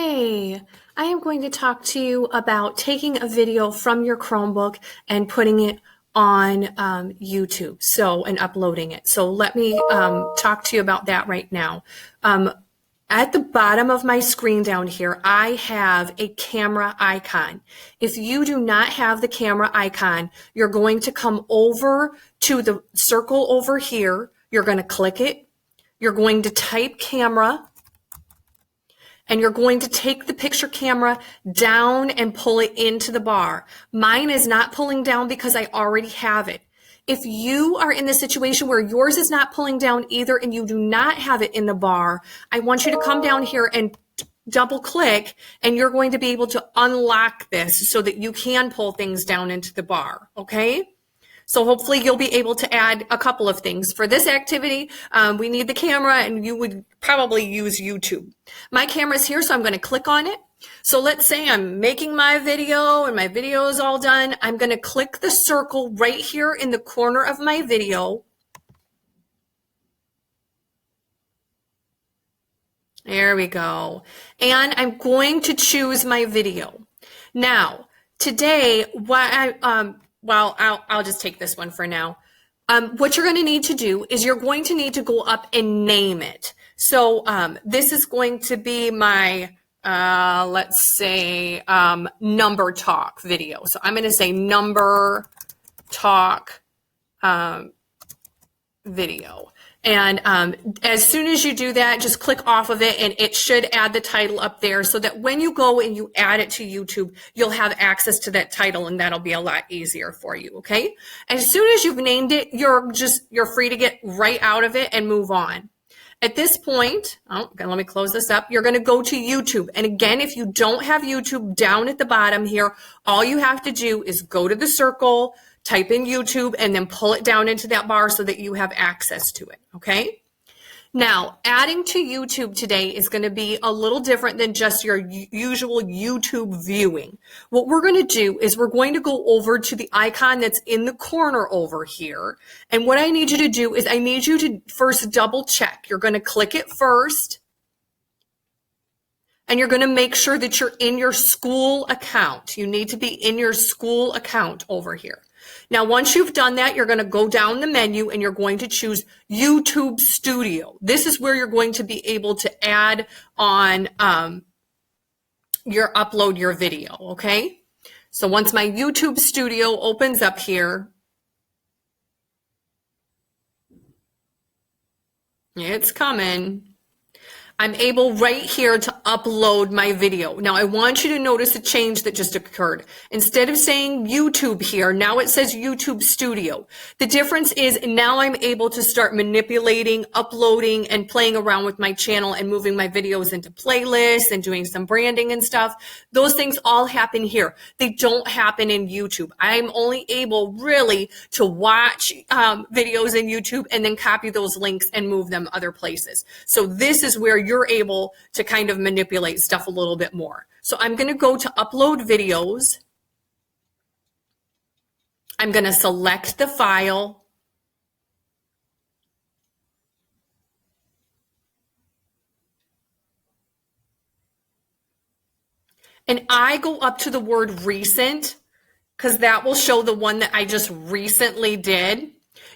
Today, I am going to talk to you about taking a video from your Chromebook and putting it on YouTube, and uploading it. So let me talk to you about that right now. At the bottom of my screen down here, I have a camera icon. If you do not have the camera icon, you're going to come over to the circle over here. You're going to click it. You're going to type camera. And you're going to take the picture camera down and pull it into the bar. Mine is not pulling down because I already have it. If you are in the situation where yours is not pulling down either and you do not have it in the bar, I want you to come down here and double click, and you're going to be able to unlock this so that you can pull things down into the bar, okay? So hopefully you'll be able to add a couple of things. For this activity, we need the camera, and you would probably use YouTube. My camera's here, so I'm going to click on it. So let's say I'm making my video and my video is all done. I'm going to click the circle right here in the corner of my video. There we go. And I'm going to choose my video. Now, today, I'll just take this one for now. What you're going to need to do is you're going to need to go up and name it. So this is going to be my, let's say, number talk video. So I'm going to say number talk video. And as soon as you do that, just click off of it and it should add the title up there so that when you go and you add it to YouTube, you'll have access to that title, and that'll be a lot easier for you, okay? As soon as you've named it, you're free to get right out of it and move on. At this point, let me close this up. You're going to go to YouTube. And again, if you don't have YouTube, down at the bottom here, all you have to do is go to the circle, type in YouTube, and then pull it down into that bar so that you have access to it, okay? Now, adding to YouTube today is going to be a little different than just your usual YouTube viewing. What we're going to do is we're going to go over to the icon that's in the corner over here. And what I need you to do is I need you to first double check. You're going to click it first. And you're going to make sure that you're in your school account. You need to be in your school account over here. Now, once you've done that, you're going to go down the menu and you're going to choose YouTube Studio. This is where you're going to be able to add on upload your video, okay? So once my YouTube Studio opens up here, it's coming. I'm able right here to upload my video. Now I want you to notice a change that just occurred. Instead of saying YouTube here, now it says YouTube Studio. The difference is now I'm able to start manipulating, uploading, and playing around with my channel and moving my videos into playlists and doing some branding and stuff. Those things all happen here. They don't happen in YouTube. I'm only able really to watch videos in YouTube and then copy those links and move them other places. So this is where you're able to kind of manipulate stuff a little bit more. So I'm going to go to upload videos. I'm going to select the file. And I go up to the word recent because that will show the one that I just recently did.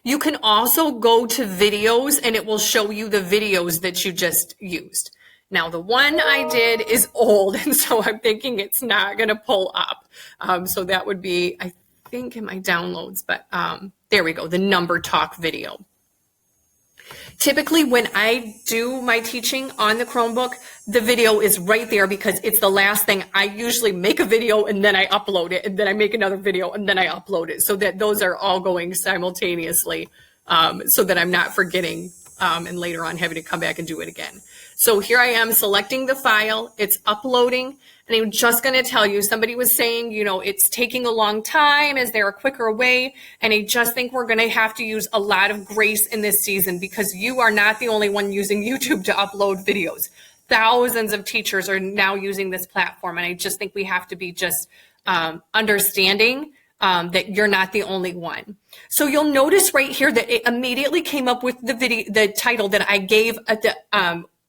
You can also go to videos and it will show you the videos that you just used. Now, the one I did is old, and so I'm thinking it's not going to pull up. So that would be, I think, in my downloads, but there we go, the number talk video. Typically, when I do my teaching on the Chromebook, the video is right there because it's the last thing. I usually make a video and then I upload it, and then I make another video and then I upload it, so that those are all going simultaneously, so that I'm not forgetting and later on having to come back and do it again. So here I am selecting the file. It's uploading. And I'm just going to tell you, somebody was saying, you know, it's taking a long time. Is there a quicker way? And I just think we're going to have to use a lot of grace in this season because you are not the only one using YouTube to upload videos. Thousands of teachers are now using this platform. And I just think we have to be just understanding that you're not the only one. So you'll notice right here that it immediately came up with the title that I gave at the,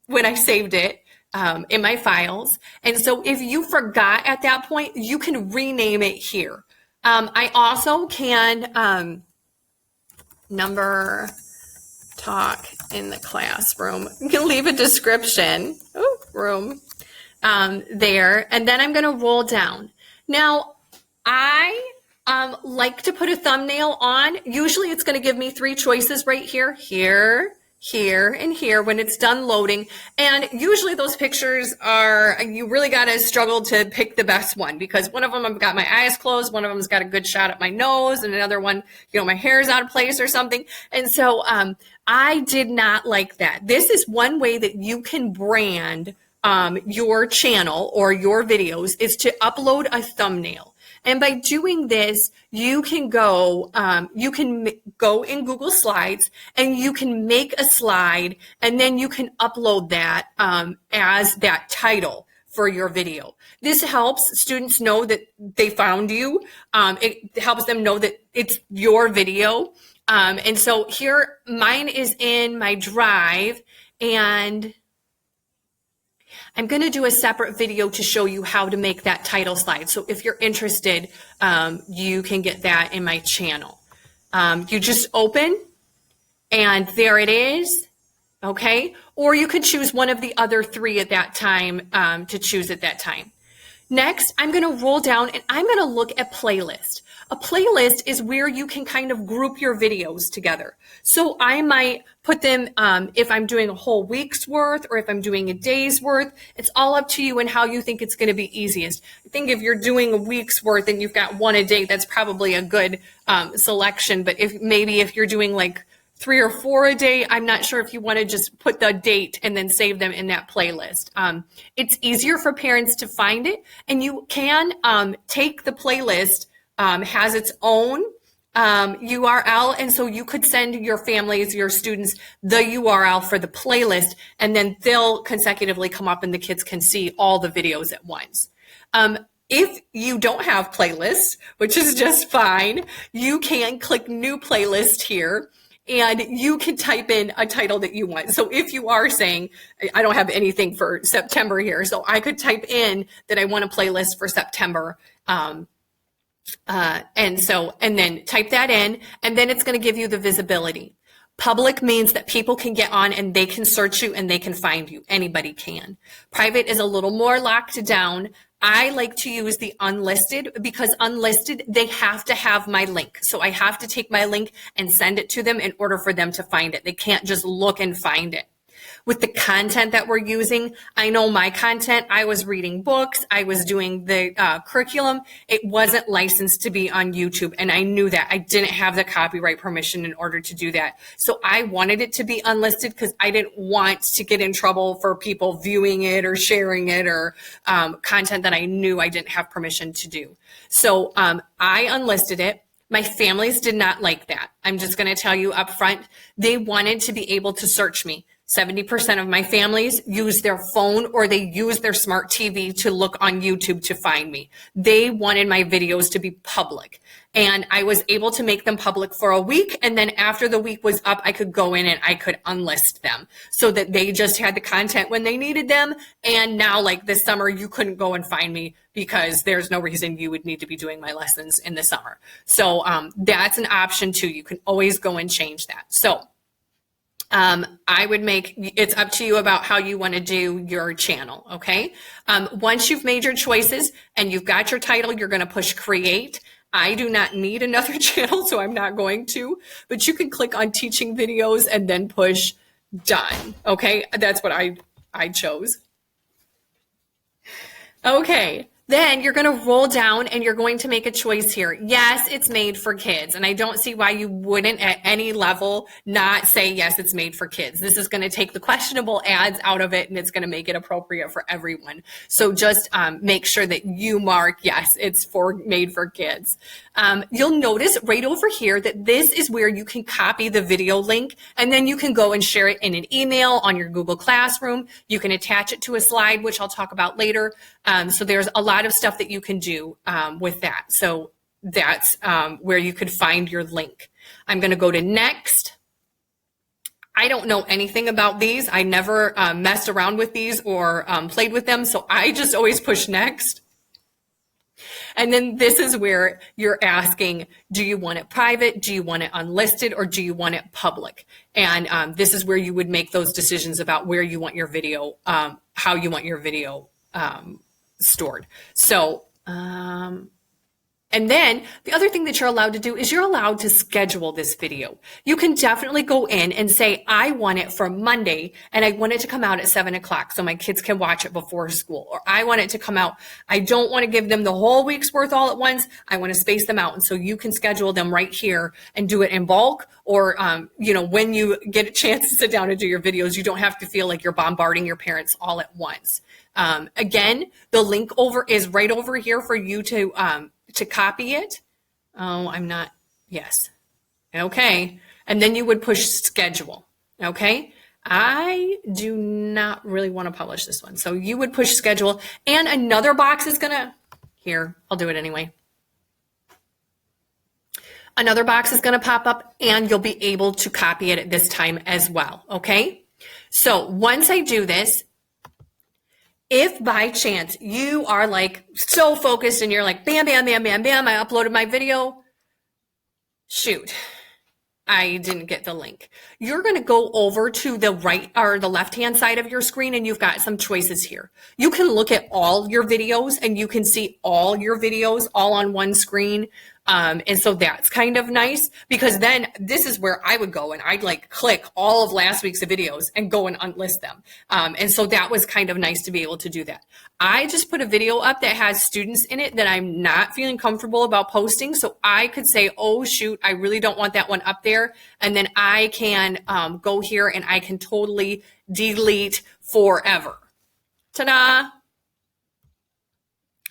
when I saved it. in my files. And so if you forgot at that point, you can rename it here. I also can number talk in the classroom. You can leave a description, room there, and then I'm going to roll down. Now, I like to put a thumbnail on. Usually it's going to give me 3 choices right here, here, and here when it's done loading. And usually those pictures are, you really got to struggle to pick the best one, because one of them I've got my eyes closed, one of them's got a good shot at my nose, and another one, my hair's out of place or something. And so I did not like that. This is one way that you can brand your channel or your videos, is to upload a thumbnail. And by doing this, you can go in Google Slides and you can make a slide, and then you can upload that as that title for your video. This helps students know that they found you. It helps them know that it's your video. And so here, mine is in my Drive, and I'm going to do a separate video to show you how to make that title slide. So if you're interested, you can get that in my channel. You just open, and there it is. Okay. Or you could choose one of the other 3 at that time to choose at that time. Next, I'm going to roll down and I'm going to look at playlist. A playlist is where you can kind of group your videos together. So I might put them, if I'm doing a whole week's worth or if I'm doing a day's worth, it's all up to you and how you think it's going to be easiest. I think if you're doing a week's worth and you've got 1 a day, that's probably a good selection. But if you're doing like 3 or 4 a day, I'm not sure if you want to just put the date and then save them in that playlist. It's easier for parents to find it, and you can take the playlist, has its own URL, and so you could send your families, your students, the URL for the playlist, and then they'll consecutively come up and the kids can see all the videos at once. If you don't have playlists, which is just fine, you can click New Playlist here, and you can type in a title that you want. So if you are saying, I don't have anything for September here, so I could type in that I want a playlist for September, and then type that in, and then it's going to give you the visibility. Public means that people can get on and they can search you and they can find you. Anybody can. Private is a little more locked down. I like to use the unlisted, because unlisted, they have to have my link. So I have to take my link and send it to them in order for them to find it. They can't just look and find it. With the content that we're using, I know my content, I was reading books, I was doing the curriculum. It wasn't licensed to be on YouTube, and I knew that. I didn't have the copyright permission in order to do that. So I wanted it to be unlisted because I didn't want to get in trouble for people viewing it or sharing it, or content that I knew I didn't have permission to do. So I unlisted it. My families did not like that. I'm just going to tell you up front, they wanted to be able to search me. 70% of my families use their phone or they use their smart TV to look on YouTube to find me. They wanted my videos to be public, and I was able to make them public for a week. And then after the week was up, I could go in and I could unlist them so that they just had the content when they needed them. And now, like this summer, you couldn't go and find me because there's no reason you would need to be doing my lessons in the summer. So that's an option too. You can always go and change that. So I would it's up to you about how you want to do your channel, okay? Once you've made your choices and you've got your title, you're going to push create. I do not need another channel, so I'm not going to, but you can click on teaching videos and then push done, okay? That's what I chose. Okay. Then you're going to roll down and you're going to make a choice here. Yes, it's made for kids. And I don't see why you wouldn't at any level not say, yes, it's made for kids. This is going to take the questionable ads out of it and it's going to make it appropriate for everyone. So just make sure that you mark, yes, it's made for kids. You'll notice right over here that this is where you can copy the video link and then you can go and share it in an email on your Google Classroom. You can attach it to a slide, which I'll talk about later. So there's a lot of stuff that you can do with that. So that's where you could find your link. I'm going to go to next. I don't know anything about these. I never messed around with these or played with them. So I just always push next. And then this is where you're asking, do you want it private? Do you want it unlisted? Or do you want it public? And this is where you would make those decisions about where you want your video, how you want your video stored. So, and then the other thing that you're allowed to do is you're allowed to schedule this video. You can definitely go in and say, I want it for Monday and I want it to come out at 7 o'clock so my kids can watch it before school. Or I want it to come out. I don't want to give them the whole week's worth all at once. I want to space them out. And so you can schedule them right here and do it in bulk. Or, when you get a chance to sit down and do your videos, you don't have to feel like you're bombarding your parents all at once. Again, the link is right over here for you to copy it. Oh, I'm not. Yes. Okay. And then you would push schedule. Okay. I do not really want to publish this one. So you would push schedule and another box is here, I'll do it anyway. Another box is going to pop up and you'll be able to copy it at this time as well. Okay. So once I do this, if by chance you are like so focused and you're like, bam, bam, bam, bam, bam, I uploaded my video, shoot, I didn't get the link. You're going to go over to the right or the left-hand side of your screen and you've got some choices here. You can look at all your videos and you can see all your videos all on one screen. And so that's kind of nice because then this is where I would go and I'd like click all of last week's videos and go and unlist them. And so that was kind of nice to be able to do that. I just put a video up that has students in it that I'm not feeling comfortable about posting. So I could say, oh shoot, I really don't want that one up there. And then I can go here and I can totally delete forever. Ta-da!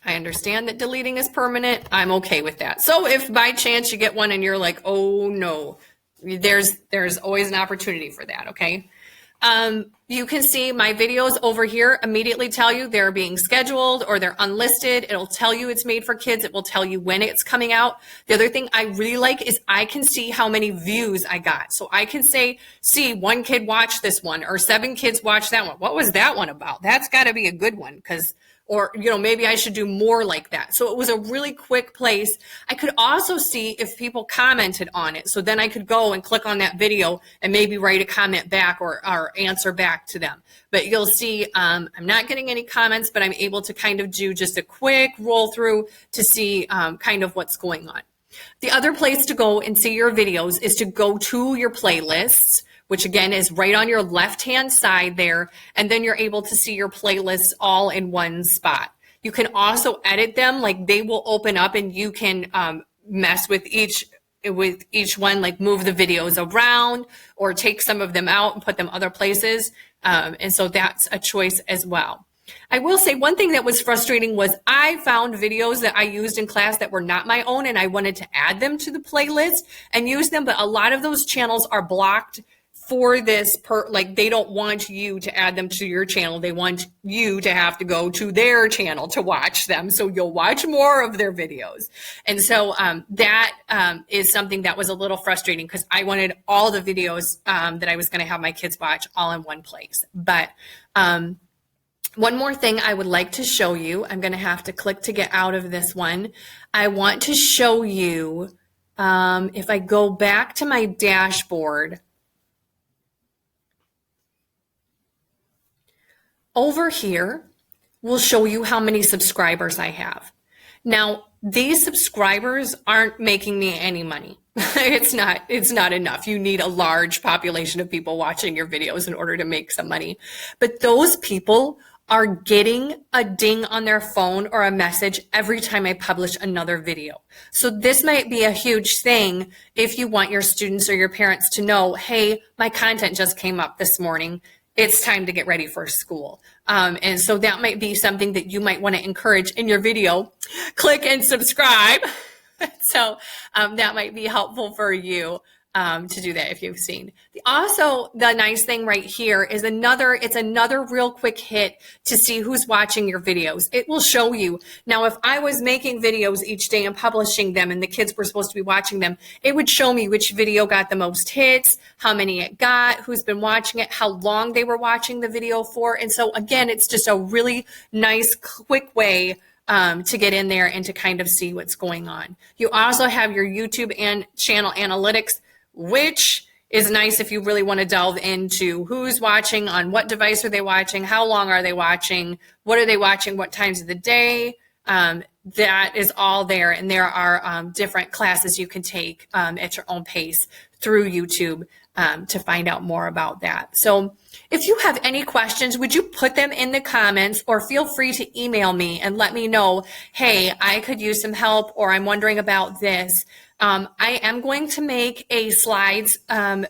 I understand that deleting is permanent. I'm okay with that. So if by chance you get one and you're like, oh no, there's always an opportunity for that, okay? You can see my videos over here immediately tell you they're being scheduled or they're unlisted. It'll tell you it's made for kids. It will tell you when it's coming out. The other thing I really like is I can see how many views I got. So I can say, see, 1 kid watched this one or 7 kids watched that one. What was that one about? That's got to be a good one because or, maybe I should do more like that. So it was a really quick place. I could also see if people commented on it. So then I could go and click on that video and maybe write a comment back or answer back to them. But you'll see I'm not getting any comments, but I'm able to kind of do just a quick roll through to see kind of what's going on. The other place to go and see your videos is to go to your playlists, which again is right on your left-hand side there. And then you're able to see your playlists all in one spot. You can also edit them, like they will open up and you can mess with each one, like move the videos around or take some of them out and put them other places. And so that's a choice as well. I will say one thing that was frustrating was I found videos that I used in class that were not my own and I wanted to add them to the playlist and use them, but a lot of those channels are blocked for this, like they don't want you to add them to your channel. They want you to have to go to their channel to watch them. So you'll watch more of their videos. And so that is something that was a little frustrating because I wanted all the videos that I was going to have my kids watch all in one place. But one more thing I would like to show you, I'm going to have to click to get out of this one. I want to show you, if I go back to my dashboard, over here will show you how many subscribers I have. Now, these subscribers aren't making me any money. It's not enough. You need a large population of people watching your videos in order to make some money. But those people are getting a ding on their phone or a message every time I publish another video. So this might be a huge thing if you want your students or your parents to know, hey, my content just came up this morning. It's time to get ready for school. And so that might be something that you might want to encourage in your video. Click and subscribe. So that might be helpful for you. to do that if you've seen. Also, the nice thing right here is it's another real quick hit to see who's watching your videos. It will show you. Now, if I was making videos each day and publishing them and the kids were supposed to be watching them, it would show me which video got the most hits, how many it got, who's been watching it, how long they were watching the video for. And so again, it's just a really nice, quick way to get in there and to kind of see what's going on. You also have your YouTube and channel analytics, which is nice if you really want to delve into who's watching, on what device are they watching, how long are they watching, what are they watching, what times of the day. That is all there. And there are different classes you can take at your own pace through YouTube to find out more about that. So if you have any questions, would you put them in the comments, or feel free to email me and let me know, hey, I could use some help, or I'm wondering about this. I am going to make a slides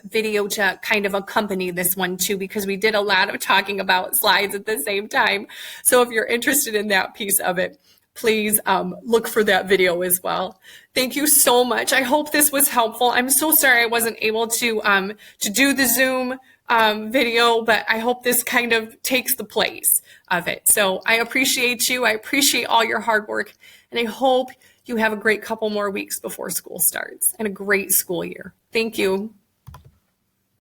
video to kind of accompany this one too, because we did a lot of talking about slides at the same time. So if you're interested in that piece of it, please look for that video as well. Thank you so much. I hope this was helpful. I'm so sorry I wasn't able to do the Zoom video, but I hope this kind of takes the place of it. So I appreciate you. I appreciate all your hard work, and I hope you have a great couple more weeks before school starts and a great school year. Thank you.